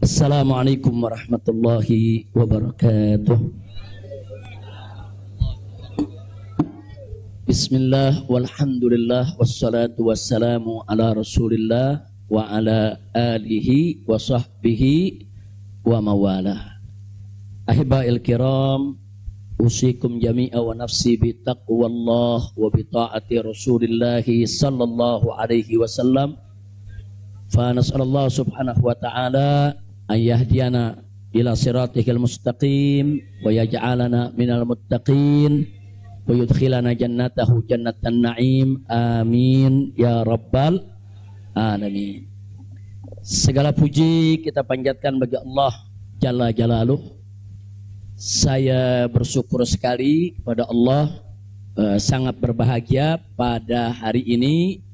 Assalamualaikum warahmatullahi wabarakatuh. Bismillah walhamdulillah wassalatu wassalamu ala rasulillah wa ala alihi wa sahbihi wa mawalah. Ahiba'il kiram, usikum jami'a wa nafsi bi taqwallah wa bi ta'ati rasulillahi sallallahu alaihi wasallam. Fa nas'alallah subhanahu wa ta'ala an yahdiyana ila siratikal mustaqim wa yaj'alana minal muttaqin wa yudkhilana jannatahu jannatan na'im, amin ya rabbal alamin. Segala puji kita panjatkan bagi Allah Jalla Jalaluh. Saya bersyukur sekali kepada Allah, sangat berbahagia pada hari ini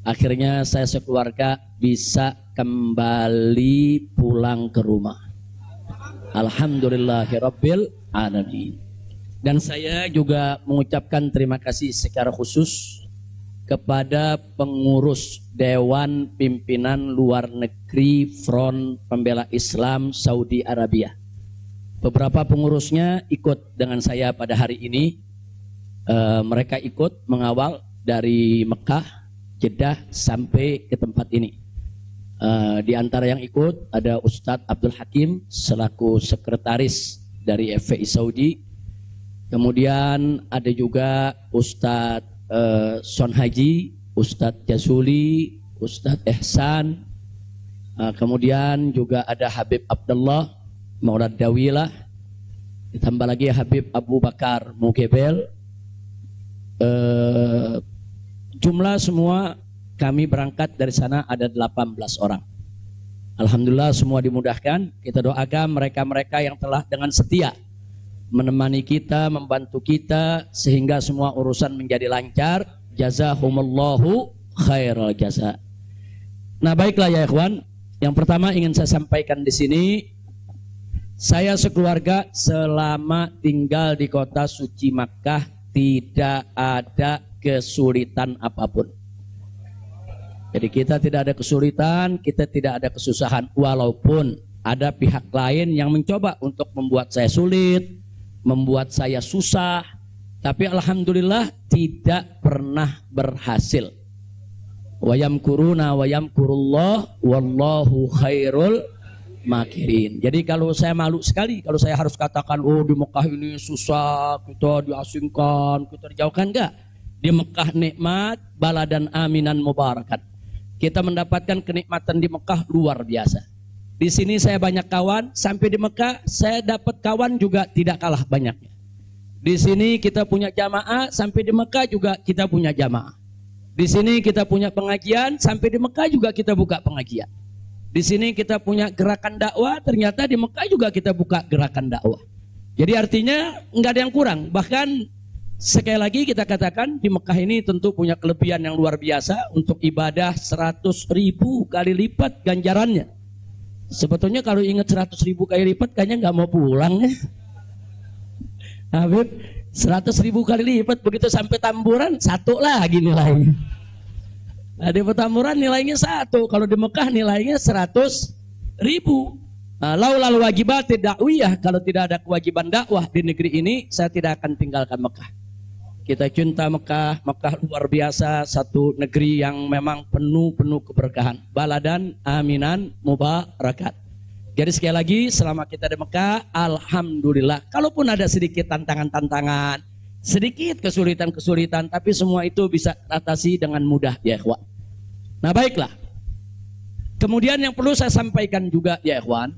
akhirnya saya sekeluarga bisa kembali pulang ke rumah. Alhamdulillahirabbil alamin. Dan saya juga mengucapkan terima kasih secara khusus kepada pengurus Dewan Pimpinan Luar Negeri Front Pembela Islam Saudi Arabia. Beberapa pengurusnya ikut dengan saya pada hari ini. Mereka ikut mengawal dari Mekah, Jeddah sampai ke tempat ini. Di antara yang ikut ada Ustadz Abdul Hakim selaku sekretaris dari FPI Saudi. Kemudian ada juga Ustadz Son Haji, Ustadz Jazuli, Ustadz Ehsan. Kemudian juga ada Habib Abdullah Maulad Dawilah. Ditambah lagi Habib Abu Bakar Mugebel. Jumlah semua kami berangkat dari sana ada 18 orang. Alhamdulillah semua dimudahkan. Kita doakan mereka-mereka yang telah dengan setia menemani kita, membantu kita sehingga semua urusan menjadi lancar. Jazahumullahu khairal jaza. Nah, baiklah ya ikhwan. Yang pertama ingin saya sampaikan di sini, saya sekeluarga selama tinggal di kota suci Makkah tidak ada kesulitan apapun. Jadi kita tidak ada kesulitan, kita tidak ada kesusahan. Walaupun ada pihak lain yang mencoba untuk membuat saya sulit, membuat saya susah, tapi alhamdulillah tidak pernah berhasil. Wa yamkuruna wa yamkurullah wallahu khairul makirin. Jadi kalau saya malu sekali kalau saya harus katakan, oh di Mekah ini susah, kita diasingkan, kita dijauhkan. Enggak. Di Mekah nikmat, baladan aminan mubarakat. Kita mendapatkan kenikmatan di Mekah luar biasa. Di sini saya banyak kawan, sampai di Mekah saya dapat kawan juga tidak kalah banyaknya. Di sini kita punya jamaah, sampai di Mekah juga kita punya jamaah. Di sini kita punya pengajian, sampai di Mekah juga kita buka pengajian. Di sini kita punya gerakan dakwah, ternyata di Mekah juga kita buka gerakan dakwah. Jadi artinya nggak ada yang kurang. Bahkan sekali lagi kita katakan di Mekah ini tentu punya kelebihan yang luar biasa untuk ibadah 100.000 kali lipat ganjarannya. Sebetulnya kalau ingat 100.000 kali lipat kayaknya nggak mau pulang ya. Habib, 100.000 kali lipat begitu sampai Tamburan satu lagi nilainya. Nah, di Petamburan nilainya 1, kalau di Mekah nilainya 100.000. Laulal wajibat dakwiyah, kalau tidak ada kewajiban dakwah di negeri ini, saya tidak akan tinggalkan Mekah. Kita cinta Mekah, Mekah luar biasa, satu negeri yang memang penuh keberkahan. Baladan aminan mubarakat. Jadi sekali lagi, selama kita di Mekah, alhamdulillah. Kalaupun ada sedikit tantangan-tantangan, sedikit kesulitan-kesulitan, tapi semua itu bisa atasi dengan mudah ya ikhwan. Nah baiklah. Kemudian yang perlu saya sampaikan juga ya ikhwan,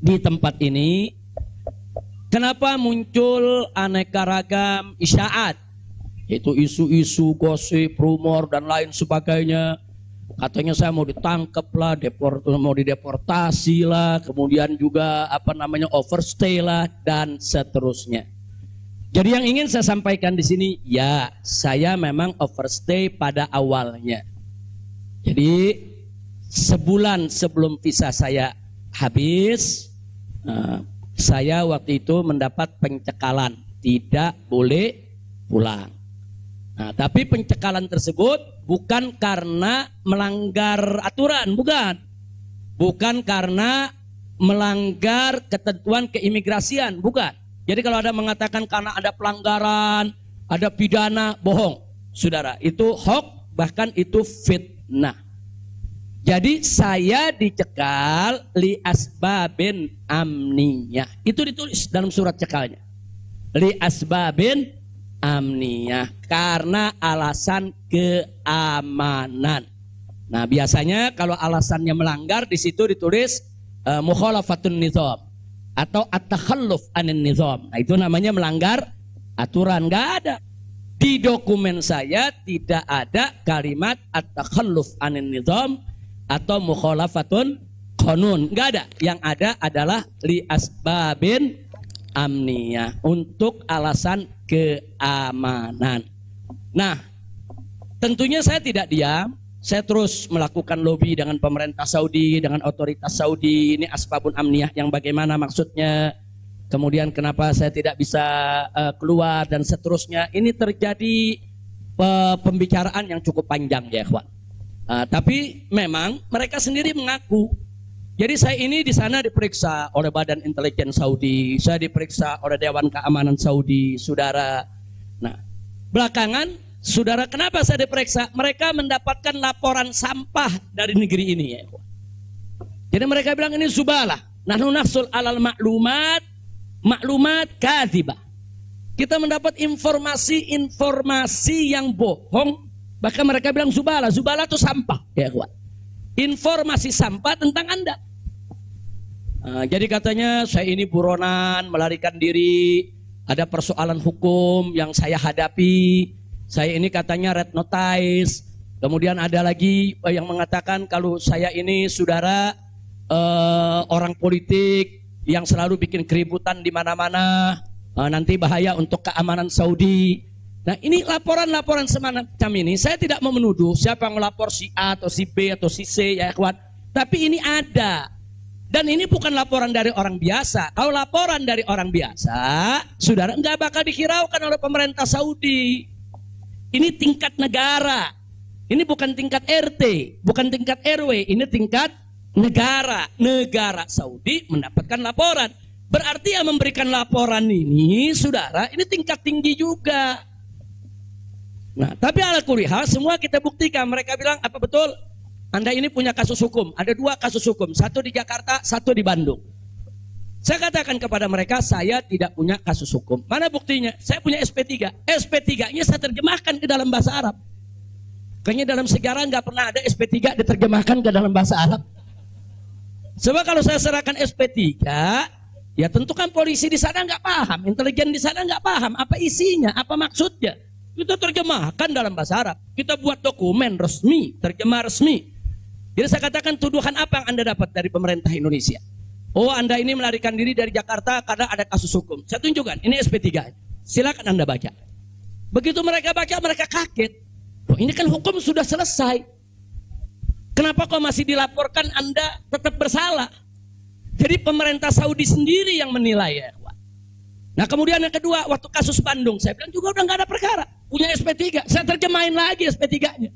di tempat ini kenapa muncul aneka ragam isyaat, yaitu isu-isu, gosip, rumor dan lain sebagainya. Katanya saya mau ditangkap lah, mau dideportasi lah, kemudian juga overstay lah dan seterusnya. Jadi yang ingin saya sampaikan di sini, ya saya memang overstay pada awalnya. Jadi sebulan sebelum visa saya habis, saya waktu itu mendapat pencekalan, tidak boleh pulang. Nah, tapi pencekalan tersebut bukan karena melanggar aturan, bukan. Bukan karena melanggar ketentuan keimigrasian, bukan. Jadi kalau ada mengatakan karena ada pelanggaran, ada pidana, bohong. Saudara, itu hoax, bahkan itu fitnah. Jadi saya dicekal li asbabin amniyah. Itu ditulis dalam surat cekalnya. Li asbabin amniyah, karena alasan keamanan. Nah, biasanya kalau alasannya melanggar di situ ditulis mukhalafatun nizam atau at-takhalluf anin nizam. Nah, itu namanya melanggar aturan. Enggak ada. Di dokumen saya tidak ada kalimat at-takhalluf anin nizam atau mukhalafatun qanun. Enggak ada. Yang ada adalah li asbabin amniyah, untuk alasan keamanan. Nah, tentunya saya tidak diam. Saya terus melakukan lobby dengan pemerintah Saudi, dengan otoritas Saudi. Ini asbabun amniyah yang bagaimana maksudnya. Kemudian kenapa saya tidak bisa keluar dan seterusnya. Ini terjadi pembicaraan yang cukup panjang ya ikhwan. Tapi memang mereka sendiri mengaku. Jadi saya ini di sana diperiksa oleh Badan Intelijen Saudi, saya diperiksa oleh Dewan Keamanan Saudi, saudara. Nah, belakangan, saudara, kenapa saya diperiksa? Mereka mendapatkan laporan sampah dari negeri ini ya. Jadi mereka bilang ini zubalah. Nahnu nahsul alal maklumat kadzibah. Kita mendapat informasi yang bohong. Bahkan mereka bilang zubalah itu sampah ya kawan. Informasi sampah tentang Anda. Jadi katanya saya ini buronan, melarikan diri, ada persoalan hukum yang saya hadapi. Saya ini katanya red notice. Kemudian ada lagi yang mengatakan kalau saya ini saudara orang politik yang selalu bikin keributan di mana-mana, nanti bahaya untuk keamanan Saudi. Nah, ini laporan-laporan semacam ini. Saya tidak mau menuduh siapa yang melapor, si A atau si B atau si C ya ikhwan. Tapi ini ada. Dan ini bukan laporan dari orang biasa. Kalau laporan dari orang biasa, saudara, nggak bakal dihiraukan oleh pemerintah Saudi. Ini tingkat negara. Ini bukan tingkat RT, bukan tingkat RW. Ini tingkat negara. Negara Saudi mendapatkan laporan. Berarti yang memberikan laporan ini, saudara, ini tingkat tinggi juga. Nah, tapi ala kulihal semua kita buktikan. Mereka bilang, apa betul? Anda ini punya kasus hukum. Ada 2 kasus hukum. Satu di Jakarta, satu di Bandung. Saya katakan kepada mereka, saya tidak punya kasus hukum. Mana buktinya? Saya punya SP3. SP3-nya saya terjemahkan ke dalam bahasa Arab. Kayaknya dalam sejarah nggak pernah ada SP3 diterjemahkan ke dalam bahasa Arab. Sebab kalau saya serahkan SP3, ya tentu kan polisi di sana nggak paham, intelijen di sana nggak paham apa isinya, apa maksudnya. Kita terjemahkan dalam bahasa Arab. Kita buat dokumen resmi, terjemah resmi. Jadi saya katakan, tuduhan apa yang Anda dapat dari pemerintah Indonesia? Oh, Anda ini melarikan diri dari Jakarta karena ada kasus hukum. Saya tunjukkan, ini SP3. Silakan Anda baca. Begitu mereka baca, mereka kaget. Oh, ini kan hukum sudah selesai. Kenapa kok masih dilaporkan Anda tetap bersalah? Jadi pemerintah Saudi sendiri yang menilai ya. Nah, kemudian yang kedua, waktu kasus Bandung, saya bilang juga udah nggak ada perkara. Punya SP3, saya terjemahin lagi SP3-nya.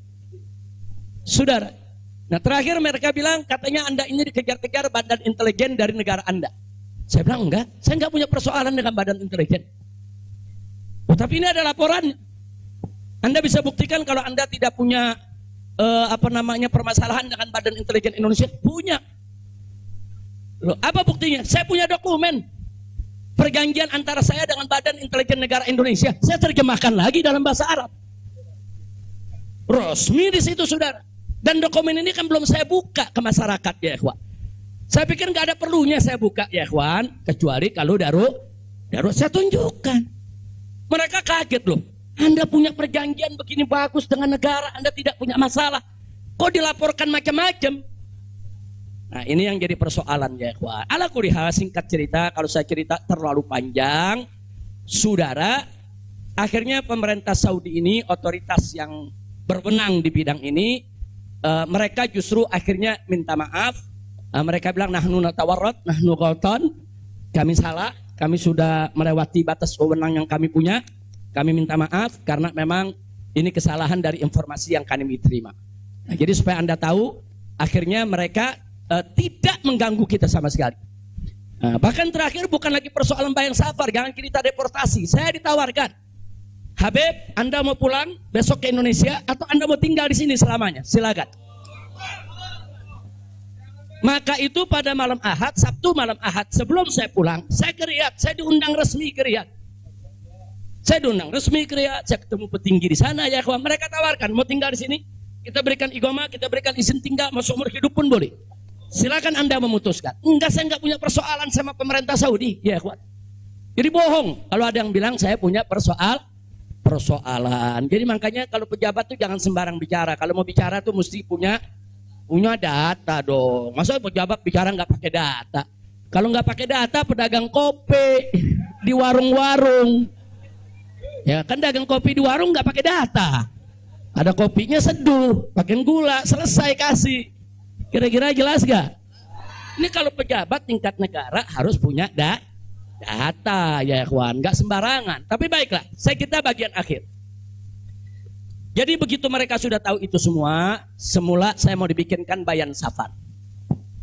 Saudara. Nah, terakhir mereka bilang katanya Anda ini dikejar-kejar badan intelijen dari negara Anda. Saya bilang enggak, saya nggak punya persoalan dengan badan intelijen. Oh, tapi ini ada laporannya. Anda bisa buktikan kalau Anda tidak punya permasalahan dengan badan intelijen Indonesia. Punya. Loh, apa buktinya? Saya punya dokumen perjanjian antara saya dengan badan intelijen negara Indonesia. Saya terjemahkan lagi dalam bahasa Arab. Resmi di situ, saudara. Dan dokumen ini kan belum saya buka ke masyarakat ya ikhwan. Saya pikir nggak ada perlunya saya buka ya ikhwan, kecuali kalau darurat saya tunjukkan. Mereka kaget loh. Anda punya perjanjian begini bagus dengan negara, Anda tidak punya masalah. Kok dilaporkan macam-macam? Nah, ini yang jadi persoalan ya ikhwan. Ala kulihal, singkat cerita, kalau saya cerita terlalu panjang, saudara, akhirnya pemerintah Saudi ini, otoritas yang berwenang di bidang ini, mereka justru akhirnya minta maaf. Mereka bilang nahnu natawarrat, nahnu ghaltan. Kami salah, kami sudah melewati batas wewenang yang kami punya. Kami minta maaf karena memang ini kesalahan dari informasi yang kami terima. Nah, jadi supaya Anda tahu, akhirnya mereka tidak mengganggu kita sama sekali. Nah, bahkan terakhir bukan lagi persoalan bayang safar, jangan kita deportasi. Saya ditawarkan, Habib, Anda mau pulang besok ke Indonesia atau Anda mau tinggal di sini selamanya? Silakan. Maka itu pada malam Ahad, Sabtu malam Ahad, sebelum saya pulang, saya ke Riyadh, saya diundang resmi ke Riyadh. Saya diundang resmi ke Riyadh, saya ketemu petinggi di sana, ya kawan. Mereka tawarkan, mau tinggal di sini, kita berikan igoma, kita berikan izin tinggal, masuk umur hidup pun boleh. Silakan Anda memutuskan. Enggak, saya enggak punya persoalan sama pemerintah Saudi, ya kawan. Jadi bohong kalau ada yang bilang saya punya persoalan. Jadi makanya kalau pejabat tuh jangan sembarang bicara. Kalau mau bicara tuh mesti punya data dong. Masa pejabat bicara nggak pakai data? Kalau nggak pakai data, pedagang kopi di warung-warung, ya kan dagang kopi di warung nggak pakai data. Ada kopinya seduh, pakai gula, selesai kasih. Kira-kira jelas gak? Ini kalau pejabat tingkat negara harus punya data, ya kawan, nggak sembarangan. Tapi baiklah, kita bagian akhir. Jadi begitu mereka sudah tahu itu semua, semula saya mau dibikinkan bayan safar.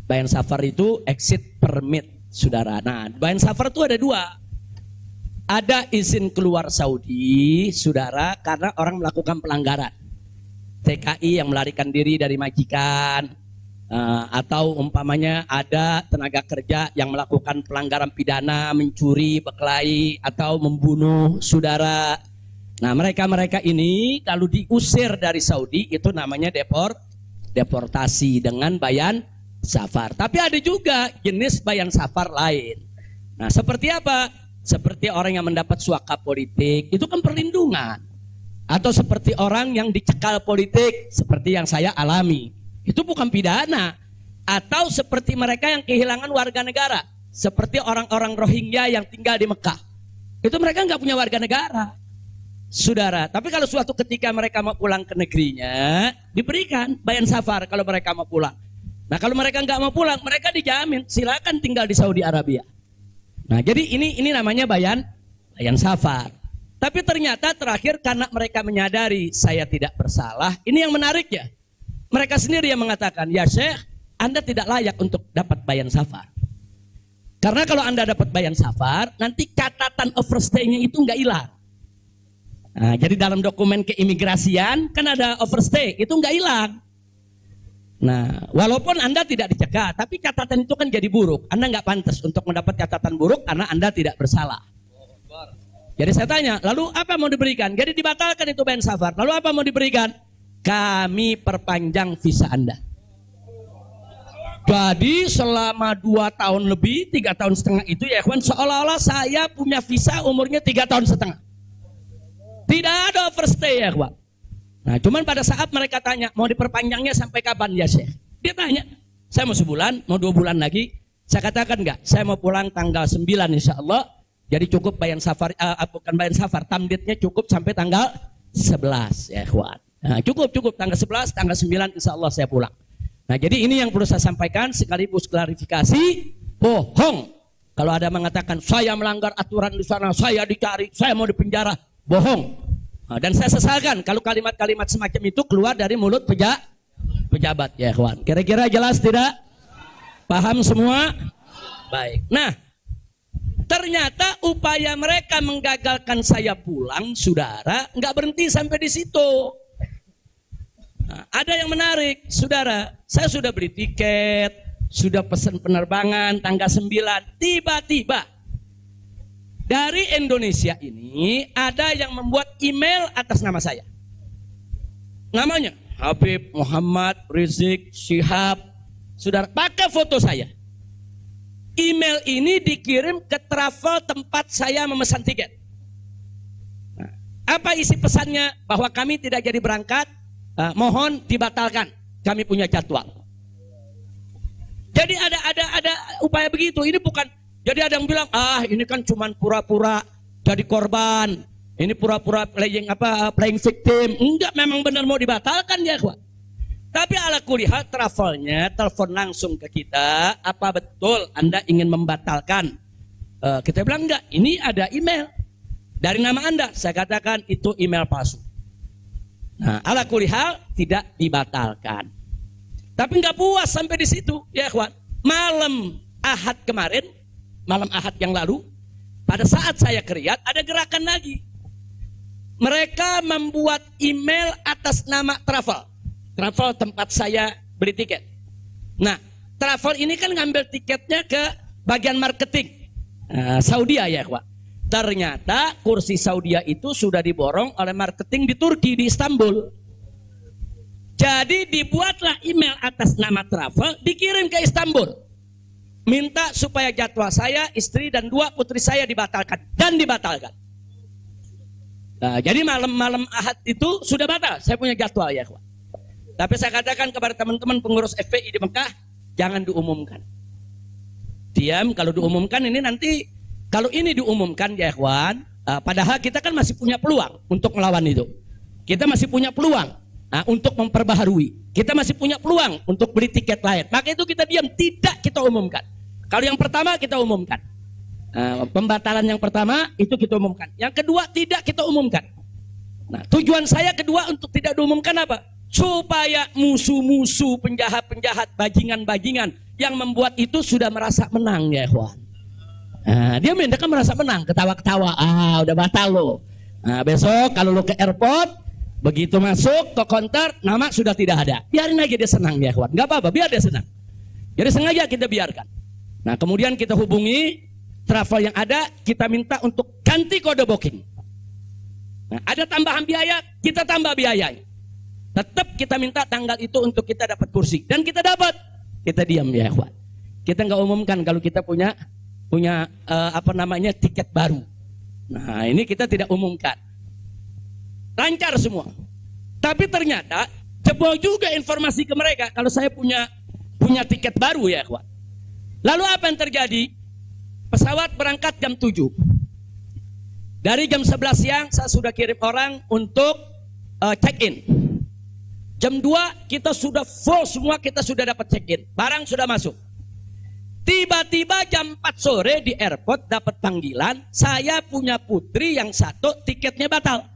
Bayan safar itu exit permit, saudara. Nah, bayan safar itu ada dua. Ada izin keluar Saudi, saudara, karena orang melakukan pelanggaran. TKI yang melarikan diri dari majikan, atau umpamanya ada tenaga kerja yang melakukan pelanggaran pidana, mencuri, berkelahi, atau membunuh saudara. Nah, mereka ini kalau diusir dari Saudi itu namanya deportasi dengan bayan safar. Tapi ada juga jenis bayan safar lain. Nah, seperti apa? Seperti orang yang mendapat suaka politik, itu kan perlindungan. Atau seperti orang yang dicekal politik, seperti yang saya alami. Itu bukan pidana. Atau seperti mereka yang kehilangan warga negara, seperti orang-orang Rohingya yang tinggal di Mekah. Itu mereka nggak punya warga negara, saudara. Tapi kalau suatu ketika mereka mau pulang ke negerinya, diberikan bayan safar kalau mereka mau pulang. Nah, kalau mereka nggak mau pulang, mereka dijamin silakan tinggal di Saudi Arabia. Nah, jadi ini namanya bayan safar. Tapi ternyata terakhir karena mereka menyadari saya tidak bersalah, ini yang menarik ya. Mereka sendiri yang mengatakan, ya Syekh, Anda tidak layak untuk dapat bayan safar. Karena kalau Anda dapat bayan safar, nanti catatan overstay-nya itu nggak hilang. Nah, jadi dalam dokumen keimigrasian kan ada overstay, itu nggak hilang. Nah, walaupun Anda tidak dicegah, tapi catatan itu kan jadi buruk. Anda nggak pantas untuk mendapat catatan buruk karena Anda tidak bersalah. Jadi saya tanya, lalu apa mau diberikan? Jadi dibatalkan itu bayan safar. Lalu apa mau diberikan? Kami perpanjang visa Anda. Jadi selama 2 tahun lebih, 3 tahun setengah itu ya kawan, seolah-olah saya punya visa umurnya 3 tahun setengah. Tidak ada overstay ya kawan. Nah, cuman pada saat mereka tanya, mau diperpanjangnya sampai kapan ya Syekh? Dia tanya, saya mau sebulan, mau 2 bulan lagi. Saya katakan enggak, saya mau pulang tanggal 9 insya Allah. Jadi cukup bayan safar, bukan bayan safar, tamdidnya cukup sampai tanggal 11 ya kawan. Nah, cukup tanggal 11, tanggal 9 insya Allah saya pulang. Nah, jadi ini yang perlu saya sampaikan sekaligus klarifikasi, bohong. Kalau ada mengatakan saya melanggar aturan di sana, saya dicari, saya mau dipenjara, bohong. Nah, dan saya sesalkan kalau kalimat-kalimat semacam itu keluar dari mulut pejabat ya kawan. Kira-kira jelas tidak? Paham semua? Baik. Nah, ternyata upaya mereka menggagalkan saya pulang, saudara, nggak berhenti sampai di situ. Nah, ada yang menarik, saudara. Saya sudah beli tiket, sudah pesan penerbangan tanggal 9. Tiba-tiba dari Indonesia ini ada yang membuat email atas nama saya. Namanya Habib Muhammad Rizik Syihab. Saudara, pakai foto saya. Email ini dikirim ke travel tempat saya memesan tiket. Nah, apa isi pesannya? Bahwa kami tidak jadi berangkat. Mohon dibatalkan, kami punya jadwal. Jadi ada upaya begitu. Ini bukan, jadi ada yang bilang, ini kan cuman pura-pura jadi korban, ini pura-pura playing victim. Enggak, memang benar mau dibatalkan ya kawan. Tapi ala kulihal travelnya telepon langsung ke kita, apa betul Anda ingin membatalkan? Kita bilang enggak, ini ada email dari nama Anda. Saya katakan itu email palsu. Nah, ala kulihal tidak dibatalkan. Tapi nggak puas sampai di situ, ya ikhwan. Malam Ahad kemarin, malam Ahad yang lalu, pada saat saya ke Riyadh, ada gerakan lagi. Mereka membuat email atas nama travel. Travel tempat saya beli tiket. Nah, travel ini kan ngambil tiketnya ke bagian marketing. Saudi ya ikhwan. Ternyata kursi Saudi itu sudah diborong oleh marketing di Turki, di Istanbul. Jadi dibuatlah email atas nama travel, dikirim ke Istanbul. Minta supaya jadwal saya, istri dan 2 putri saya dibatalkan. Dan dibatalkan. Nah, jadi malam-malam Ahad itu sudah batal. Saya punya jadwal ya kawan. Tapi saya katakan kepada teman-teman pengurus FPI di Mekah, jangan diumumkan. Diam, kalau diumumkan ini nanti, kalau ini diumumkan ya kawan, padahal kita kan masih punya peluang untuk melawan itu. Kita masih punya peluang. Untuk memperbaharui, kita masih punya peluang untuk beli tiket lain. Maka itu kita diam, tidak kita umumkan. Kalau yang pertama kita umumkan, pembatalan yang pertama itu kita umumkan. Yang kedua tidak kita umumkan. Nah, tujuan saya kedua untuk tidak diumumkan apa? Supaya musuh-musuh, penjahat-penjahat, bajingan-bajingan yang membuat itu sudah merasa menang ya ikhwan. Dia kan merasa menang, ketawa-ketawa. Udah batal lo. Besok kalau lo ke airport, begitu masuk ke counter, nama sudah tidak ada. Biarin aja dia senang ya kawan. Gak apa-apa, biar dia senang. Jadi sengaja kita biarkan. Nah kemudian kita hubungi travel yang ada, kita minta untuk ganti kode booking. Nah ada tambahan biaya, kita tambah biayanya. Tetap kita minta tanggal itu untuk kita dapat kursi. Dan kita dapat. Kita diam ya kawan. Kita nggak umumkan kalau kita punya tiket baru. Nah ini kita tidak umumkan. Lancar semua. Tapi ternyata jebol juga informasi ke mereka kalau saya punya tiket baru ya kawan. Lalu apa yang terjadi? Pesawat berangkat jam 7. Dari jam 11 siang saya sudah kirim orang untuk check-in. Jam 2 kita sudah full semua, kita sudah dapat check-in. Barang sudah masuk. Tiba-tiba jam 4 sore di airport dapat panggilan, saya punya putri yang satu tiketnya batal.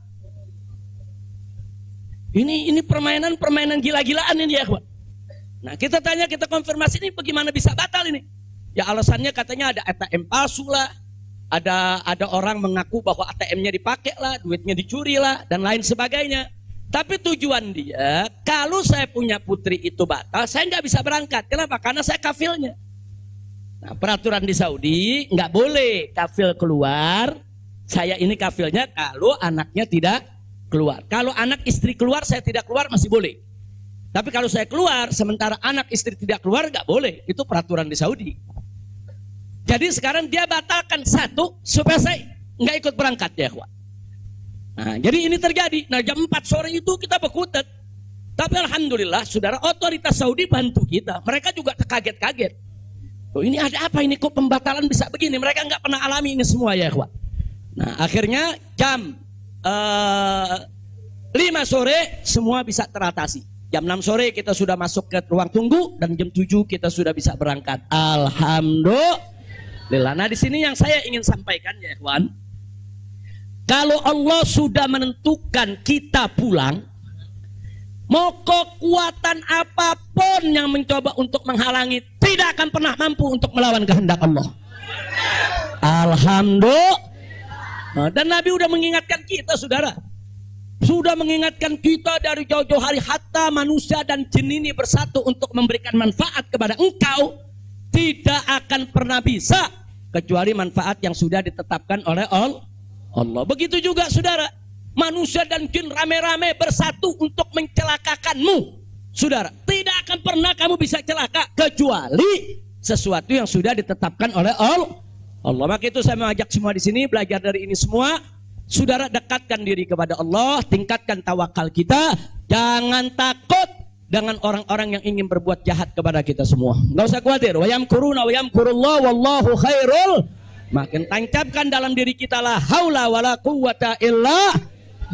Ini permainan gila-gilaan ini ya kawan. Nah kita tanya, kita konfirmasi ini bagaimana bisa batal ini? Ya alasannya katanya ada ATM palsu lah, ada orang mengaku bahwa ATM-nya dipakai lah, duitnya dicuri lah, dan lain sebagainya. Tapi tujuan dia, kalau saya punya putri itu batal, saya nggak bisa berangkat. Kenapa? Karena saya kafilnya. Nah peraturan di Saudi nggak boleh kafil keluar. Saya ini kafilnya kalau anaknya tidak keluar. Kalau anak istri keluar, saya tidak keluar masih boleh. Tapi kalau saya keluar, sementara anak istri tidak keluar, nggak boleh. Itu peraturan di Saudi. Jadi sekarang dia batalkan satu, supaya saya nggak ikut berangkat ya kawan. Nah, jadi ini terjadi. Nah jam 4 sore itu kita berkutat. Tapi alhamdulillah, saudara, otoritas Saudi bantu kita. Mereka juga terkaget-kaget. Oh, ini ada apa ini, kok pembatalan bisa begini? Mereka nggak pernah alami ini semua ya kawan. Nah akhirnya jam 5 sore semua bisa teratasi. Jam 6 sore kita sudah masuk ke ruang tunggu dan jam 7 kita sudah bisa berangkat. Alhamdulillah. Nah di sini yang saya ingin sampaikan ya kawan, kalau Allah sudah menentukan kita pulang, mau kekuatan apapun yang mencoba untuk menghalangi tidak akan pernah mampu untuk melawan kehendak Allah. Alhamdulillah. Dan Nabi sudah mengingatkan kita saudara. Sudah mengingatkan kita dari jauh-jauh hari, hatta manusia dan jin ini bersatu untuk memberikan manfaat kepada engkau, tidak akan pernah bisa kecuali manfaat yang sudah ditetapkan oleh Allah. Begitu juga saudara, manusia dan jin rame-rame bersatu untuk mencelakakanmu. Saudara, tidak akan pernah kamu bisa celaka kecuali sesuatu yang sudah ditetapkan oleh Allah. Maka itu saya mengajak semua di sini belajar dari ini semua. Saudara, dekatkan diri kepada Allah, tingkatkan tawakal kita, jangan takut dengan orang-orang yang ingin berbuat jahat kepada kita semua. Enggak usah khawatir. Wa yamkuruna wa yamkurullah wallahu khairul. Makin tancapkan dalam diri kita la haula wala quwwata illa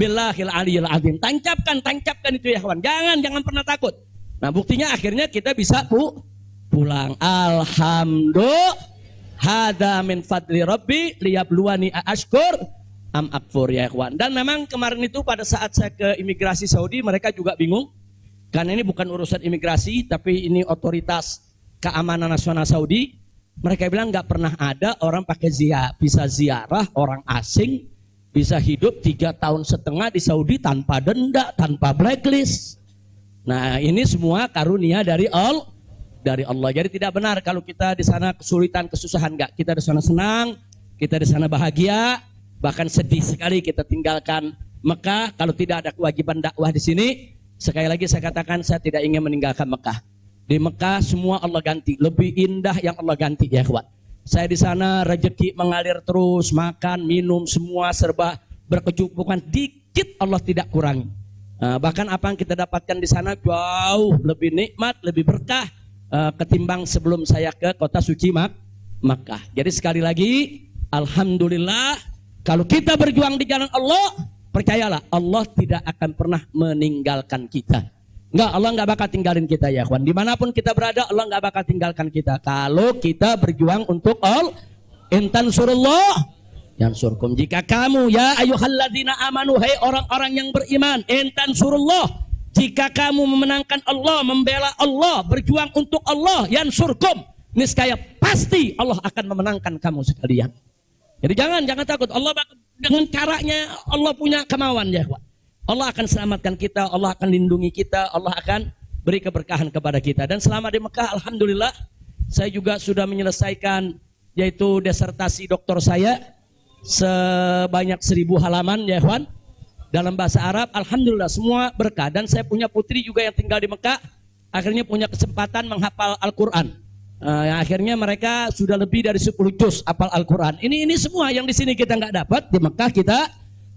billahil aliyil azim. Tancapkan itu ya kawan. Jangan pernah takut. Nah, buktinya akhirnya kita bisa pulang. Alhamdulillah. Hada min fadli rabbi liyabluwani ashkur am akfur ya ikhwan. Dan memang kemarin itu pada saat saya ke imigrasi Saudi, mereka juga bingung. Karena ini bukan urusan imigrasi, tapi ini otoritas keamanan nasional Saudi. Mereka bilang nggak pernah ada orang pakai bisa ziarah orang asing, bisa hidup 3,5 tahun di Saudi tanpa denda, tanpa blacklist. Nah ini semua karunia dari Allah. Jadi tidak benar kalau kita di sana kesulitan, kesusahan, nggak. Kita di sana senang, kita di sana bahagia, bahkan sedih sekali kita tinggalkan Mekah kalau tidak ada kewajiban dakwah di sini. Sekali lagi saya katakan saya tidak ingin meninggalkan Mekah. Di Mekah semua Allah ganti, lebih indah yang Allah ganti ya kawan. Saya di sana rezeki mengalir terus, makan, minum semua serba berkecukupan, dikit Allah tidak kurangi. Bahkan apa yang kita dapatkan di sana jauh lebih nikmat, lebih berkah ketimbang sebelum saya ke kota suci Makkah. Jadi sekali lagi, alhamdulillah kalau kita berjuang di jalan Allah, percayalah Allah tidak akan pernah meninggalkan kita. Enggak, Allah enggak bakal tinggalin kita ya kawan. Dimanapun kita berada, Allah enggak bakal tinggalkan kita. Kalau kita berjuang untuk Allah, intan surullah yang surkum. Jika kamu ya ayyuhalladzina amanu, hai orang-orang yang beriman, intan surullah, jika kamu memenangkan Allah, membela Allah, berjuang untuk Allah, yang surkum, niscaya pasti Allah akan memenangkan kamu sekalian. Jadi jangan takut. Allah dengan caranya Allah punya kemauan ya kawan. Allah akan selamatkan kita, Allah akan lindungi kita, Allah akan beri keberkahan kepada kita. Dan selama di Mekah, alhamdulillah, saya juga sudah menyelesaikan yaitu disertasi doktor saya sebanyak 1000 halaman ya kawan, dalam bahasa Arab. Alhamdulillah semua berkah. Dan saya punya putri juga yang tinggal di Mekah, akhirnya punya kesempatan menghafal Al-Quran. Yang akhirnya mereka sudah lebih dari 10 juz hafal Al-Quran. Ini semua yang di sini kita nggak dapat, di Mekah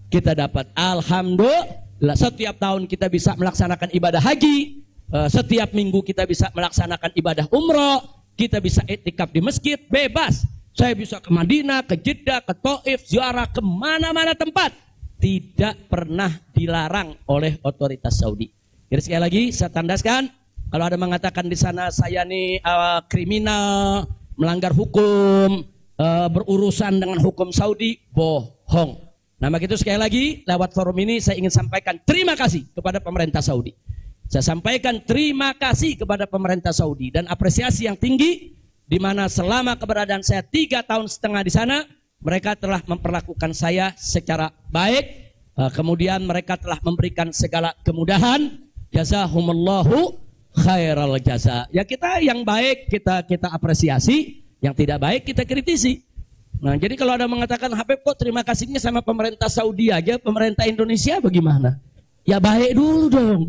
kita dapat. Alhamdulillah setiap tahun kita bisa melaksanakan ibadah haji, setiap minggu kita bisa melaksanakan ibadah umroh, kita bisa iktikaf di masjid bebas. Saya bisa ke Madinah, ke Jeddah, ke Taif, ziarah kemana-mana tempat, tidak pernah dilarang oleh otoritas Saudi. Jadi sekali lagi saya tandaskan, kalau ada mengatakan di sana saya nih kriminal, melanggar hukum, berurusan dengan hukum Saudi, bohong. Nah begitu sekali lagi lewat forum ini saya ingin sampaikan terima kasih kepada pemerintah Saudi. Saya sampaikan terima kasih kepada pemerintah Saudi dan apresiasi yang tinggi, di mana selama keberadaan saya 3,5 tahun di sana, mereka telah memperlakukan saya secara baik. Kemudian mereka telah memberikan segala kemudahan. Jazahumullahu khairal jaza. Ya kita yang baik kita apresiasi, yang tidak baik kita kritisi. Nah jadi kalau ada mengatakan Habib kok terima kasihnya sama pemerintah Saudi aja, pemerintah Indonesia bagaimana? Ya baik dulu dong.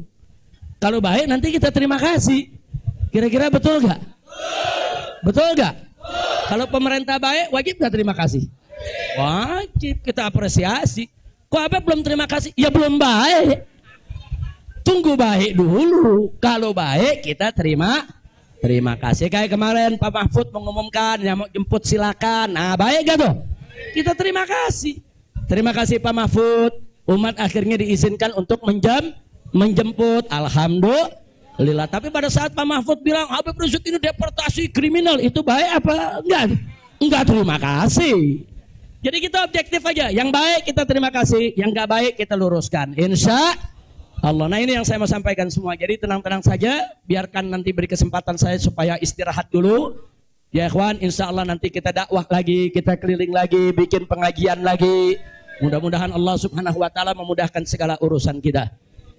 Kalau baik nanti kita terima kasih. Kira-kira betul gak? Betul gak? Kalau pemerintah baik wajib gak terima kasih? Wajib kita apresiasi. Kok Habib belum terima kasih? Ya belum baik. Tunggu baik dulu. Kalau baik kita terima kasih. Kayak kemarin Pak Mahfud mengumumkan yang mau jemput silakan. Nah baik gak tuh? Kita terima kasih. Terima kasih Pak Mahfud. Umat akhirnya diizinkan untuk menjemput. Alhamdulillah. Tapi pada saat Pak Mahfud bilang Habib Rizik ini deportasi kriminal, itu baik apa? Enggak terima kasih. Jadi kita objektif aja. Yang baik kita terima kasih, yang gak baik kita luruskan. Insya Allah. Nah ini yang saya mau sampaikan semua. Jadi tenang-tenang saja, biarkan nanti beri kesempatan saya supaya istirahat dulu. Ya ikhwan, insya Allah nanti kita dakwah lagi, kita keliling lagi, bikin pengajian lagi. Mudah-mudahan Allah Subhanahu wa taala memudahkan segala urusan kita.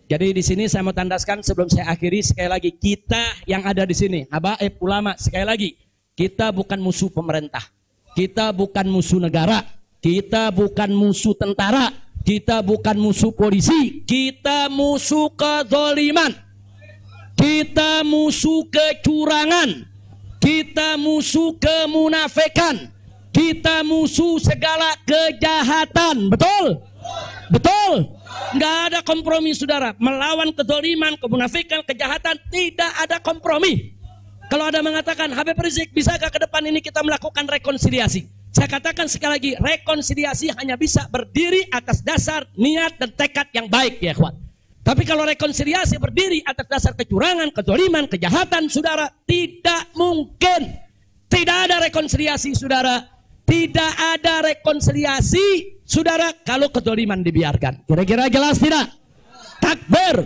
Jadi di sini saya mau tandaskan sebelum saya akhiri sekali lagi, kita yang ada di sini, habaib ulama, sekali lagi, kita bukan musuh pemerintah. Kita bukan musuh negara, kita bukan musuh tentara, kita bukan musuh polisi, kita musuh kezaliman, kita musuh kecurangan, kita musuh kemunafikan, kita musuh segala kejahatan. Betul? Betul? Nggak ada kompromi saudara. Melawan kezaliman, kemunafikan, kejahatan, tidak ada kompromi. Kalau ada mengatakan Habib Rizik, bisakah ke depan ini kita melakukan rekonsiliasi? Saya katakan sekali lagi, rekonsiliasi hanya bisa berdiri atas dasar niat dan tekad yang baik ya kawan. Tapi kalau rekonsiliasi berdiri atas dasar kecurangan, kezaliman, kejahatan, saudara, tidak mungkin. Tidak ada rekonsiliasi saudara. Tidak ada rekonsiliasi saudara kalau kezaliman dibiarkan. Kira-kira jelas tidak? Takbir.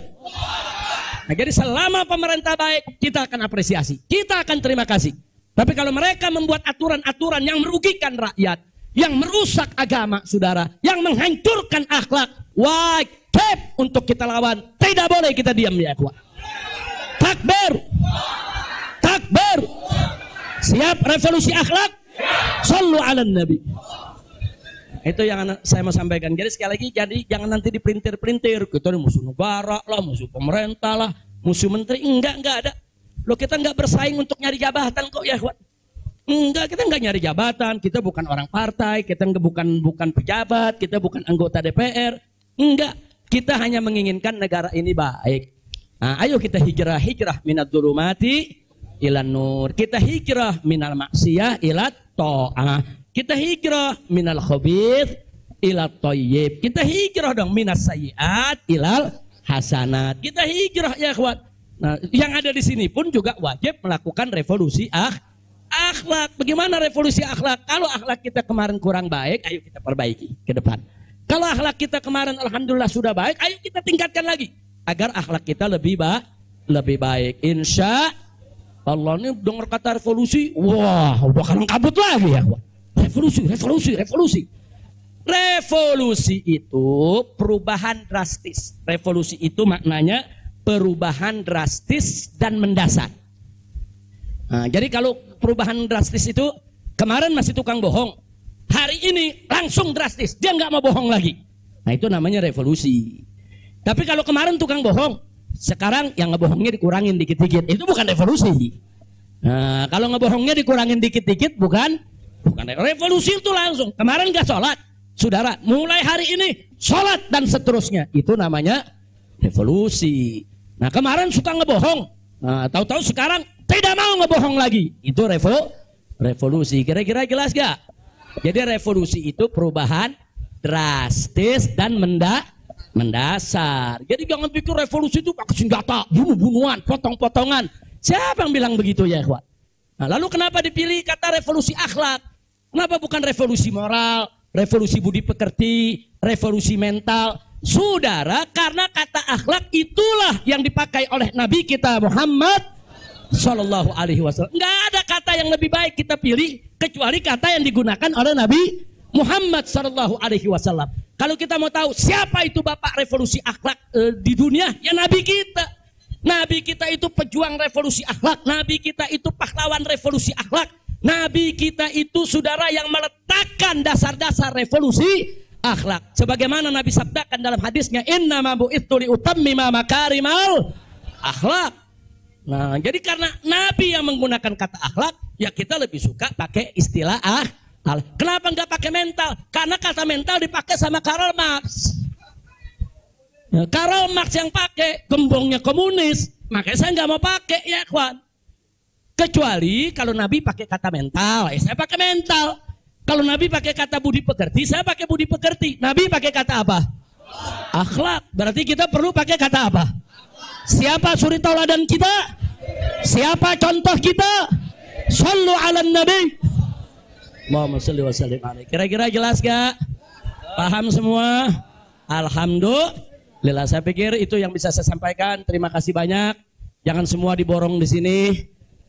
Nah, jadi selama pemerintah baik, kita akan apresiasi, kita akan terima kasih. Tapi kalau mereka membuat aturan-aturan yang merugikan rakyat, yang merusak agama, saudara, yang menghancurkan akhlak, wajib untuk kita lawan. Tidak boleh kita diam, ya ikhwan. Takbir, takbir. Siap revolusi akhlak? Sallu ala nabi. Itu yang saya mau sampaikan. Jadi sekali lagi, jadi jangan nanti dipelintir-pelintir. Kita ini musuh negara lah, musuh pemerintah lah, musuh menteri. Enggak ada. Loh, kita enggak bersaing untuk nyari jabatan kok, ya ikhwan. Enggak, kita enggak nyari jabatan. Kita bukan orang partai, kita bukan pejabat, kita bukan anggota DPR. Enggak, kita hanya menginginkan negara ini baik. Nah, ayo kita hijrah minad dzulumati ilan nur. Kita hijrah minal maksiyah ilat ta'ah. Kita hijrah minal khabith ila thayyib. Kita hijrah dong minas sayyiat ilal hasanat. Kita hijrah, ya ikhwan. Nah, yang ada di sini pun juga wajib melakukan revolusi akhlak. Bagaimana revolusi akhlak? Kalau akhlak kita kemarin kurang baik, ayo kita perbaiki ke depan. Kalau akhlak kita kemarin alhamdulillah sudah baik, ayo kita tingkatkan lagi agar akhlak kita lebih baik. Insya Allah. Ini dengar kata revolusi, wah udah kalang kabut lagi, ya ikhwan. Revolusi. Revolusi itu perubahan drastis. Revolusi itu maknanya perubahan drastis dan mendasar. Nah, jadi kalau perubahan drastis itu kemarin masih tukang bohong, hari ini langsung drastis, dia nggak mau bohong lagi. Nah, itu namanya revolusi. Tapi kalau kemarin tukang bohong, sekarang yang ngebohongnya dikurangin dikit-dikit, itu bukan revolusi. Nah, kalau ngebohongnya dikurangin dikit-dikit bukan revolusi. Itu langsung. Kemarin gak sholat, saudara, mulai hari ini sholat dan seterusnya, itu namanya revolusi. Nah, kemarin suka ngebohong, nah, tahu-tahu sekarang tidak mau ngebohong lagi, itu revolusi. Kira-kira jelas gak? Jadi revolusi itu perubahan drastis dan mendasar. Jadi jangan pikir revolusi itu pakai senjata, bunuh-bunuhan, potong-potongan. Siapa yang bilang begitu, ya ikhwan? Nah, lalu kenapa dipilih kata revolusi akhlak? Kenapa bukan revolusi moral, revolusi budi pekerti, revolusi mental? Saudara, karena kata akhlak itulah yang dipakai oleh Nabi kita Muhammad Sallallahu Alaihi Wasallam. Nggak ada kata yang lebih baik kita pilih kecuali kata yang digunakan oleh Nabi Muhammad Sallallahu Alaihi Wasallam. Kalau kita mau tahu siapa itu bapak revolusi akhlak di dunia, ya Nabi kita. Nabi kita itu pejuang revolusi akhlak. Nabi kita itu pahlawan revolusi akhlak. Nabi kita itu saudara yang meletakkan dasar-dasar revolusi akhlak. Sebagaimana Nabi sabdakan dalam hadisnya, innama bu'itsu liutammima makarimal akhlak. Nah, jadi karena Nabi yang menggunakan kata akhlak, ya kita lebih suka pakai istilah akhlak. Kenapa nggak pakai mental? Karena kata mental dipakai sama Karl Marx. Ya, Karl Marx yang pakai, gembongnya komunis, makanya saya nggak mau pakai, ya kawan. Kecuali kalau Nabi pakai kata mental, saya pakai mental. Kalau Nabi pakai kata budi pekerti, saya pakai budi pekerti. Nabi pakai kata apa? Akhlak. Berarti kita perlu pakai kata apa? Siapa suri tauladan kita? Siapa contoh kita? Sallu ala nabi. Allahumma salli wa sallim alaihi. Kira-kira jelas gak? Paham semua? Alhamdulillah. Saya pikir itu yang bisa saya sampaikan. Terima kasih banyak. Jangan semua diborong di sini.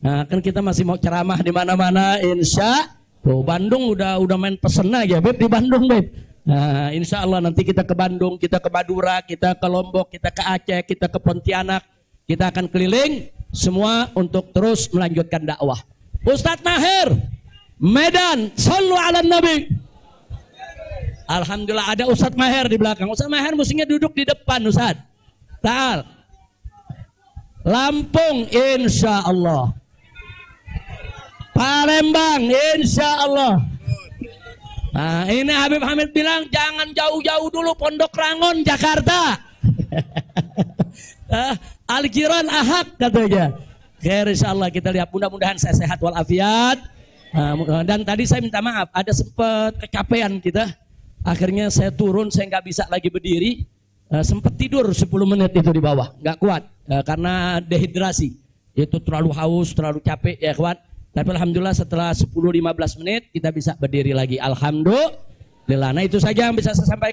Nah, kan kita masih mau ceramah di mana-mana, insya. Bandung udah main pesen aja, Beb, di Bandung, Beb. Nah, insya Allah nanti kita ke Bandung, kita ke Madura, kita ke Lombok, kita ke Aceh, kita ke Pontianak. Kita akan keliling semua untuk terus melanjutkan dakwah. Ustadz Maher, Medan, sallu ala nabi. Alhamdulillah ada Ustadz Maher di belakang. Ustadz Maher mestinya duduk di depan, Ustadz. Ta'al. Lampung, insya Allah. Palembang, insya Allah. Nah, ini Habib Hamid bilang jangan jauh-jauh dulu, Pondok Rangon, Jakarta. Al-Jiran Ahad katanya. Oke, insya Allah kita lihat, mudah-mudahan saya sehat walafiat. Dan tadi saya minta maaf, ada sempat kecapean kita. Akhirnya saya turun, saya nggak bisa lagi berdiri. Sempat tidur 10 menit itu di bawah, nggak kuat karena dehidrasi. Itu terlalu haus, terlalu capek, ya kawan. Tapi alhamdulillah setelah 10-15 menit kita bisa berdiri lagi. Alhamdulillah. Nah, itu saja yang bisa saya sampaikan.